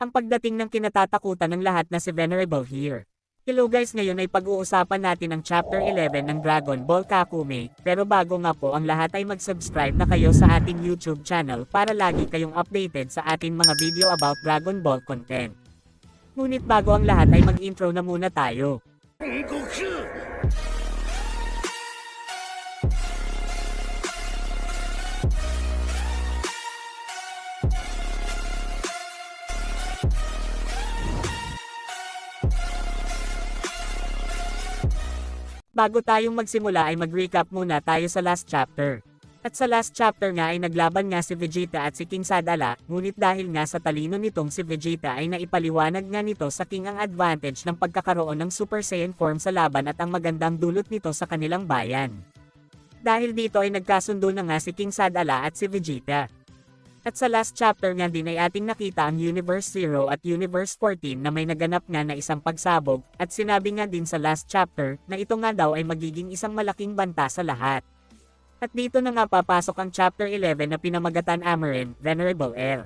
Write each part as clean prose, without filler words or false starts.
ang pagdating ng kinatatakutan ng lahat na si Venerable here. Hello guys, ngayon ay pag-uusapan natin ang Chapter 11 ng Dragon Ball Kakume, pero bago nga po ang lahat ay mag-subscribe na kayo sa ating YouTube channel para lagi kayong updated sa ating mga video about Dragon Ball content. Ngunit bago ang lahat ay mag-intro na muna tayo. Bago tayong magsimula ay mag-recap muna tayo sa last chapter. At sa last chapter nga ay naglaban nga si Vegeta at si King Sadala, ngunit dahil nga sa talino nitong si Vegeta ay naipaliwanag nga nito sa King ang advantage ng pagkakaroon ng Super Saiyan form sa laban at ang magandang dulot nito sa kanilang bayan. Dahil dito ay nagkasundo na nga si King Sadala at si Vegeta. At sa last chapter nga din ay ating nakita ang Universe 0 at Universe 14 na may naganap nga na isang pagsabog, at sinabi nga din sa last chapter na ito nga daw ay magiging isang malaking banta sa lahat. At dito na nga papasok ang chapter 11 na pinamagatan Amarin, Venerable Air.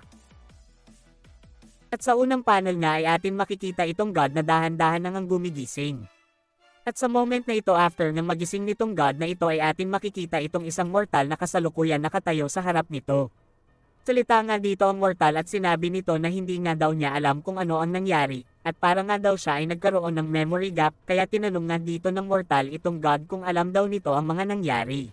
At sa unang panel nga ay atin makikita itong God na dahan-dahan nang gumigising. At sa moment na ito after ng magising nitong God na ito ay atin makikita itong isang mortal na kasalukuyan nakatayo sa harap nito. Salita nga dito ang mortal at sinabi nito na hindi nga daw niya alam kung ano ang nangyari, at para nga daw siya ay nagkaroon ng memory gap, kaya tinanong nga dito ng mortal itong God kung alam daw nito ang mga nangyari.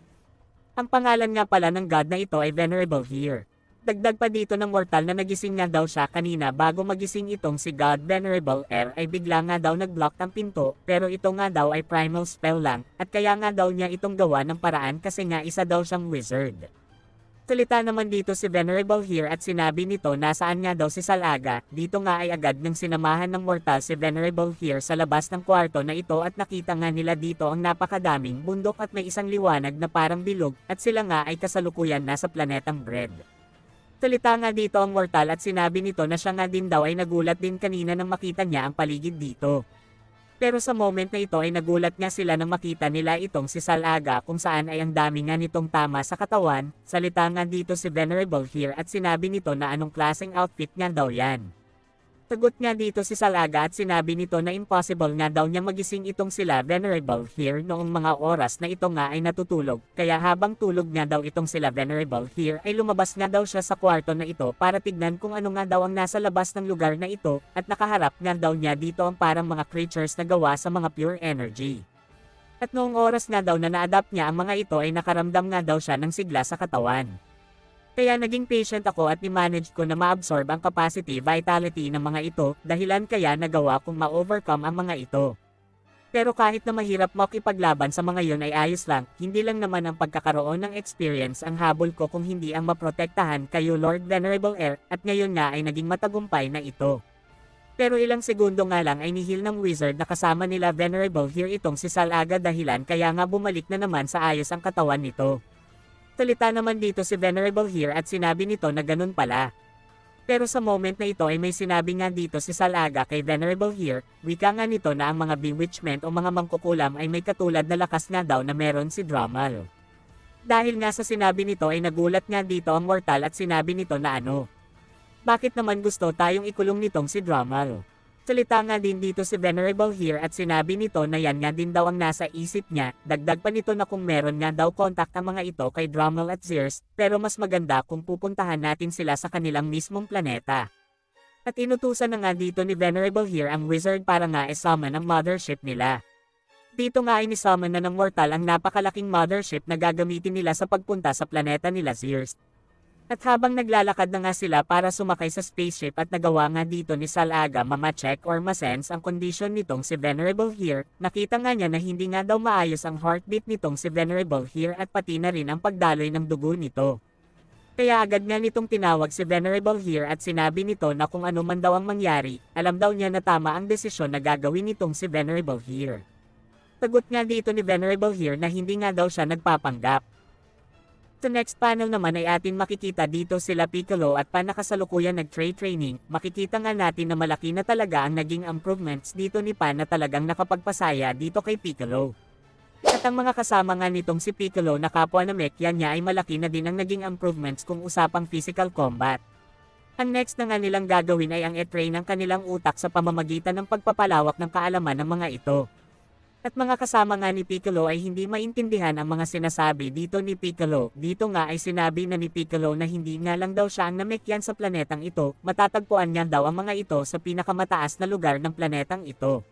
Ang pangalan nga pala ng God na ito ay Venerable here. Dagdag pa dito ng mortal na nagising nga daw siya kanina bago magising itong si God Venerable Air ay bigla nga daw nag-block ang pinto, pero ito nga daw ay primal spell lang, at kaya nga daw niya itong gawa ng paraan kasi nga isa daw siyang wizard. Salita naman dito si Venerable here at sinabi nito nasaan nga daw si Salaga, dito nga ay agad nang sinamahan ng mortal si Venerable here sa labas ng kwarto na ito at nakita nga nila dito ang napakadaming bundok at may isang liwanag na parang bilog, at sila nga ay kasalukuyan nasa planetang Bread. Salita nga dito ang mortal at sinabi nito na siya nga din daw ay nagulat din kanina nang makita niya ang paligid dito. Pero sa moment na ito ay nagulat nga sila nang makita nila itong si Salaga kung saan ay ang dami nga nitong tama sa katawan. Salita nga dito si Venerable here at sinabi nito na anong klaseng outfit nga daw yan. Sagot nga dito si Salaga at sinabi nito na impossible nga daw niya magising itong sila Venerable here noong mga oras na ito nga ay natutulog, kaya habang tulog nga daw itong sila Venerable here ay lumabas nga daw siya sa kwarto na ito para tignan kung ano nga daw ang nasa labas ng lugar na ito, at nakaharap nga daw niya dito ang parang mga creatures na gawa sa mga pure energy. At noong oras nga daw na na-adapt niya ang mga ito ay nakaramdam nga daw siya ng sigla sa katawan. Kaya naging patient ako at i-manage ko na ma-absorb ang capacity vitality ng mga ito, dahilan kaya nagawa kong ma-overcome ang mga ito. Pero kahit na mahirap makipaglaban sa mga yon ay ayos lang, hindi lang naman ang pagkakaroon ng experience ang habol ko kung hindi ang maprotektahan kayo Lord Venerable Air, at ngayon nga ay naging matagumpay na ito. Pero ilang segundo nga lang ay nihil ng wizard na kasama nila Venerable here itong si Salaga, dahilan kaya nga bumalik na naman sa ayos ang katawan nito. Salita naman dito si Venerable here at sinabi nito na ganun pala. Pero sa moment na ito ay may sinabi nga dito si Salaga kay Venerable here, wika nga nito na ang mga bewitchment o mga mangkukulam ay may katulad na lakas nga daw na meron si Dramal. Dahil nga sa sinabi nito ay nagulat nga dito ang mortal at sinabi nito na ano. Bakit naman gusto tayong ikulong nitong si Dramal? Salita nga din dito si Venerable here at sinabi nito na yan nga din daw ang nasa isip niya, dagdag pa nito na kung meron nga daw contact ang mga ito kay Dramal at Zeus, pero mas maganda kung pupuntahan natin sila sa kanilang mismong planeta. At inutusan na nga dito ni Venerable here ang wizard para nga i-summon ang mothership nila. Dito nga ay ni-summon na ng mortal ang napakalaking mothership na gagamitin nila sa pagpunta sa planeta nila Zeus. At habang naglalakad na nga sila para sumakay sa spaceship at nagawa nga dito ni Salaga ma-check or ma-sense ang condition nitong si Venerable here, nakita nga niya na hindi nga daw maayos ang heartbeat nitong si Venerable here at pati na rin ang pagdaloy ng dugo nito. Kaya agad nga nitong tinawag si Venerable here at sinabi nito na kung ano man daw ang mangyari, alam daw niya na tama ang desisyon na gagawin nitong si Venerable here. Sagot nga dito ni Venerable here na hindi nga daw siya nagpapanggap. Sa next panel naman ay atin makikita dito sila Piccolo at Pan nakasalukuyan nag-training, makikita nga natin na malaki na talaga ang naging improvements dito ni Pan na talagang nakapagpasaya dito kay Piccolo. At ang mga kasama nga nitong si Piccolo na kapwa na mech yan niya ay malaki na din ang naging improvements kung usapang physical combat. Ang next na nga nilang gagawin ay ang e-train ng kanilang utak sa pamamagitan ng pagpapalawak ng kaalaman ng mga ito. At mga kasama nga ni Piccolo ay hindi maintindihan ang mga sinasabi dito ni Piccolo. Dito nga ay sinabi na ni Piccolo na hindi nga lang daw siya ang namekyan sa planetang ito, matatagpuan niya daw ang mga ito sa pinakamataas na lugar ng planetang ito.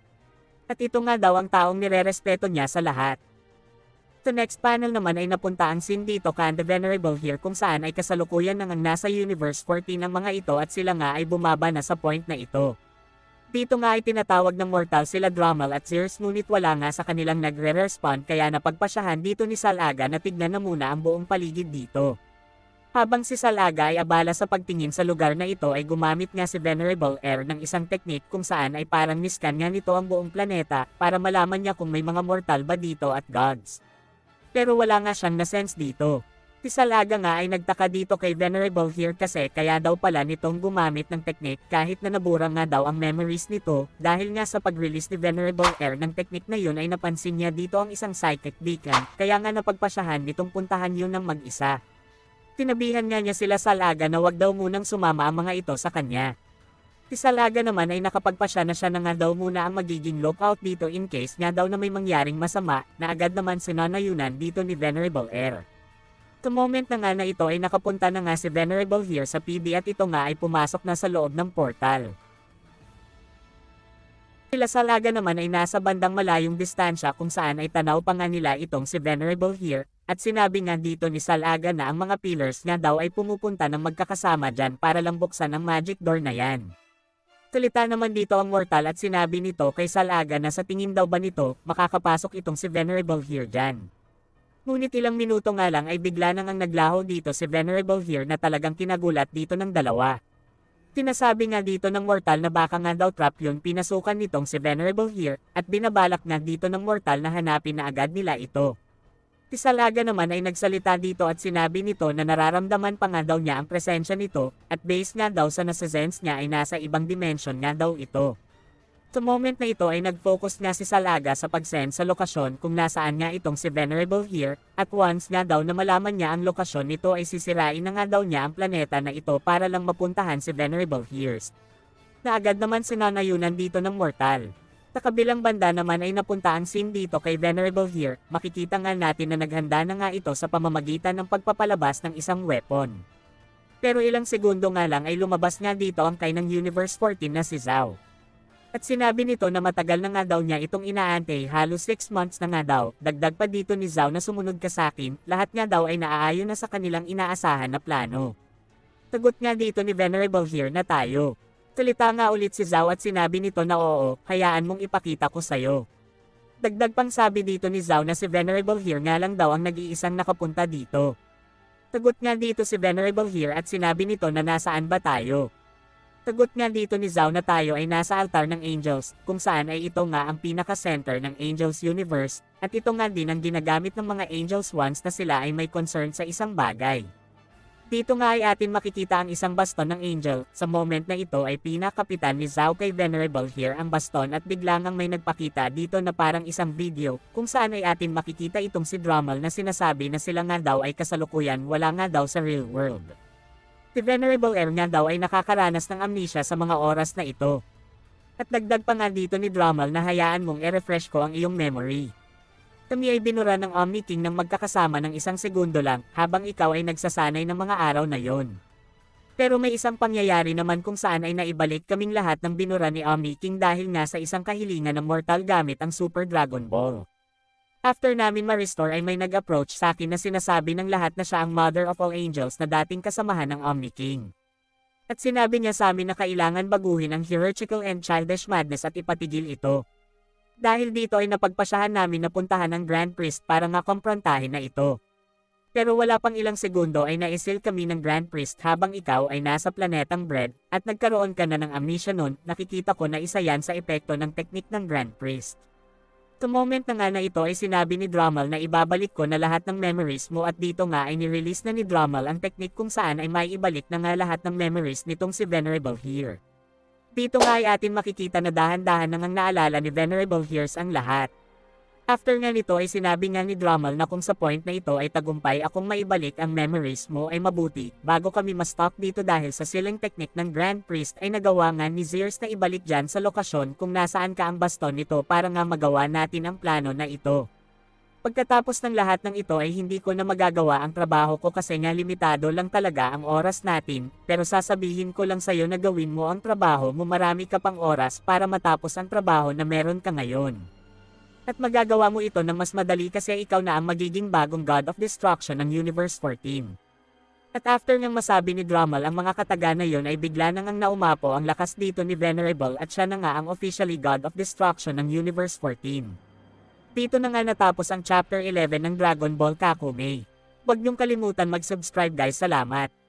At ito nga daw ang taong nirerespeto niya sa lahat. Sa next panel naman ay napunta ang scene dito kan The Venerable here kung saan ay kasalukuyan nang ang nasa Universe 14 ang mga ito at sila nga ay bumaba na sa point na ito. Dito nga ay tinatawag ng mortal sila Drommel at Zeus ngunit wala nga sa kanilang nagre-respond kaya napagpasyahan dito ni Salaga na tignan na muna ang buong paligid dito. Habang si Salaga ay abala sa pagtingin sa lugar na ito ay gumamit nga si Venerable Air ng isang technique kung saan ay parang niskan nga nito ang buong planeta para malaman niya kung may mga mortal ba dito at gods. Pero wala nga siyang na-sense dito. Si Salaga nga ay nagtaka dito kay Venerable here kasi kaya daw pala nitong gumamit ng technique kahit na nabura nga daw ang memories nito dahil nga sa pag-release ni Venerable Air ng technique na yun ay napansin niya dito ang isang psychic beacon kaya nga napagpasyahan nitong puntahan yun ng mag-isa. Tinabihan nga niya sila Salaga na wag daw munang sumama ang mga ito sa kanya. Si Salaga naman ay nakapagpasya na siya na nga daw muna ang magiging lookout dito in case nga daw na may mangyaring masama na agad naman sinanayunan dito ni Venerable Air. Sa moment na nga na ito ay nakapunta na nga si Venerable here sa PB at ito nga ay pumasok na sa loob ng portal. Sila Salaga naman ay nasa bandang malayong distansya kung saan ay tanaw pa nga nila itong si Venerable here at sinabi nga dito ni Salaga na ang mga pillars nga daw ay pumupunta ng magkakasama dyan para lang buksan ang magic door na yan. Salita naman dito ang mortal at sinabi nito kay Salaga na sa tingin daw ba nito makakapasok itong si Venerable here dyan. Ngunit ilang minuto nga lang ay bigla nang ang naglaho dito si Venerable here na talagang kinagulat dito ng dalawa. Sinasabi nga dito ng mortal na baka nga daw trap yun pinasukan nitong si Venerable here at binabalak nga dito ng mortal na hanapin na agad nila ito. Si Salaga naman ay nagsalita dito at sinabi nito na nararamdaman pa nga daw niya ang presensya nito at base nga daw sa nasa-sense niya ay nasa ibang dimension nga daw ito. Sa moment na ito ay nag-focus nga si Salaga sa pag-send sa lokasyon kung nasaan nga itong si Venerable here, at once nga daw na malaman niya ang lokasyon nito ay sisirain na nga daw niya ang planeta na ito para lang mapuntahan si Venerable here. Na agad naman sinanayunan dito ng mortal. Sa kabilang banda naman ay napunta ang scene dito kay Venerable here, makikita nga natin na naghanda na nga ito sa pamamagitan ng pagpapalabas ng isang weapon. Pero ilang segundo nga lang ay lumabas nga dito ang kay ng Universe 14 na si Zhao. At sinabi nito na matagal na nga daw niya itong inaantay halos 6 months na nga daw, dagdag pa dito ni Zhao na sumunod ka sa akin, lahat nga daw ay naaayon na sa kanilang inaasahan na plano. Sagot nga dito ni Venerable here na tayo. Salita nga ulit si Zhao at sinabi nito na oo, hayaan mong ipakita ko sayo. Dagdag pang sabi dito ni Zhao na si Venerable here nga lang daw ang nag-iisang nakapunta dito. Sagot nga dito si Venerable here at sinabi nito na nasaan ba tayo. Sagot nga dito ni Zhao na tayo ay nasa altar ng angels, kung saan ay ito nga ang pinaka-center ng angels universe, at ito nga din ang ginagamit ng mga angels once na sila ay may concern sa isang bagay. Dito nga ay atin makikita ang isang baston ng angel, sa moment na ito ay pinakapitan ni Zhao kay Venerable here ang baston at biglang ang may nagpakita dito na parang isang video, kung saan ay atin makikita itong si Drommel na sinasabi na sila nga daw ay kasalukuyan wala nga daw sa real world. Si Venerable Air nga daw ay nakakaranas ng amnesia sa mga oras na ito. At dagdag pa nga dito ni Drommel na hayaan mong i-refresh ko ang iyong memory. Kami ay binura ng Omni King ng magkakasama ng isang segundo lang habang ikaw ay nagsasanay ng mga araw na yon. Pero may isang pangyayari naman kung saan ay naibalik kaming lahat ng binura ni Omni King dahil nga sa isang kahilingan ng mortal gamit ang Super Dragon Ball. After namin ma-restore ay may nag-approach sa akin na sinasabi ng lahat na siya ang Mother of all Angels na dating kasamahan ng Omni King. At sinabi niya sa amin na kailangan baguhin ang hierarchical and childish madness at ipatigil ito. Dahil dito ay napagpasyahan namin na puntahan ang Grand Priest para makomprontahin na ito. Pero wala pang ilang segundo ay naisil kami ng Grand Priest habang ikaw ay nasa planetang Bread at nagkaroon ka na ng amnesia nun, nakikita ko na isa yan sa epekto ng teknik ng Grand Priest. Sa moment na nga na ito ay sinabi ni Drommel na ibabalik ko na lahat ng memories mo at dito nga ay nirelease na ni Drommel ang teknik kung saan ay may ibalik na nga lahat ng memories nitong si Venerable here. Dito nga ay atin makikita na dahan-dahan nang naalala ni Venerable Hears ang lahat. After nga nito ay sinabi nga ni Drummel na kung sa point na ito ay tagumpay akong maibalik ang memories mo ay mabuti, bago kami ma-stop dito dahil sa sealing technique ng Grand Priest ay nagawa nga ni Zeus na ibalik dyan sa lokasyon kung nasaan ka ang baston nito para nga magawa natin ang plano na ito. Pagkatapos ng lahat ng ito ay hindi ko na magagawa ang trabaho ko kasi nga limitado lang talaga ang oras natin, pero sasabihin ko lang sa'yo na gawin mo ang trabaho mo, marami ka pang oras para matapos ang trabaho na meron ka ngayon. At magagawa mo ito ng mas madali kasi ikaw na ang magiging bagong God of Destruction ng Universe 14. At after ngang masabi ni Drummel ang mga kataga na yon ay bigla nang naumapo ang lakas dito ni Venerable at siya na nga ang officially God of Destruction ng Universe 14. Dito na nga natapos ang Chapter 11 ng Dragon Ball Kakome. Huwag niyong kalimutan mag-subscribe guys, salamat!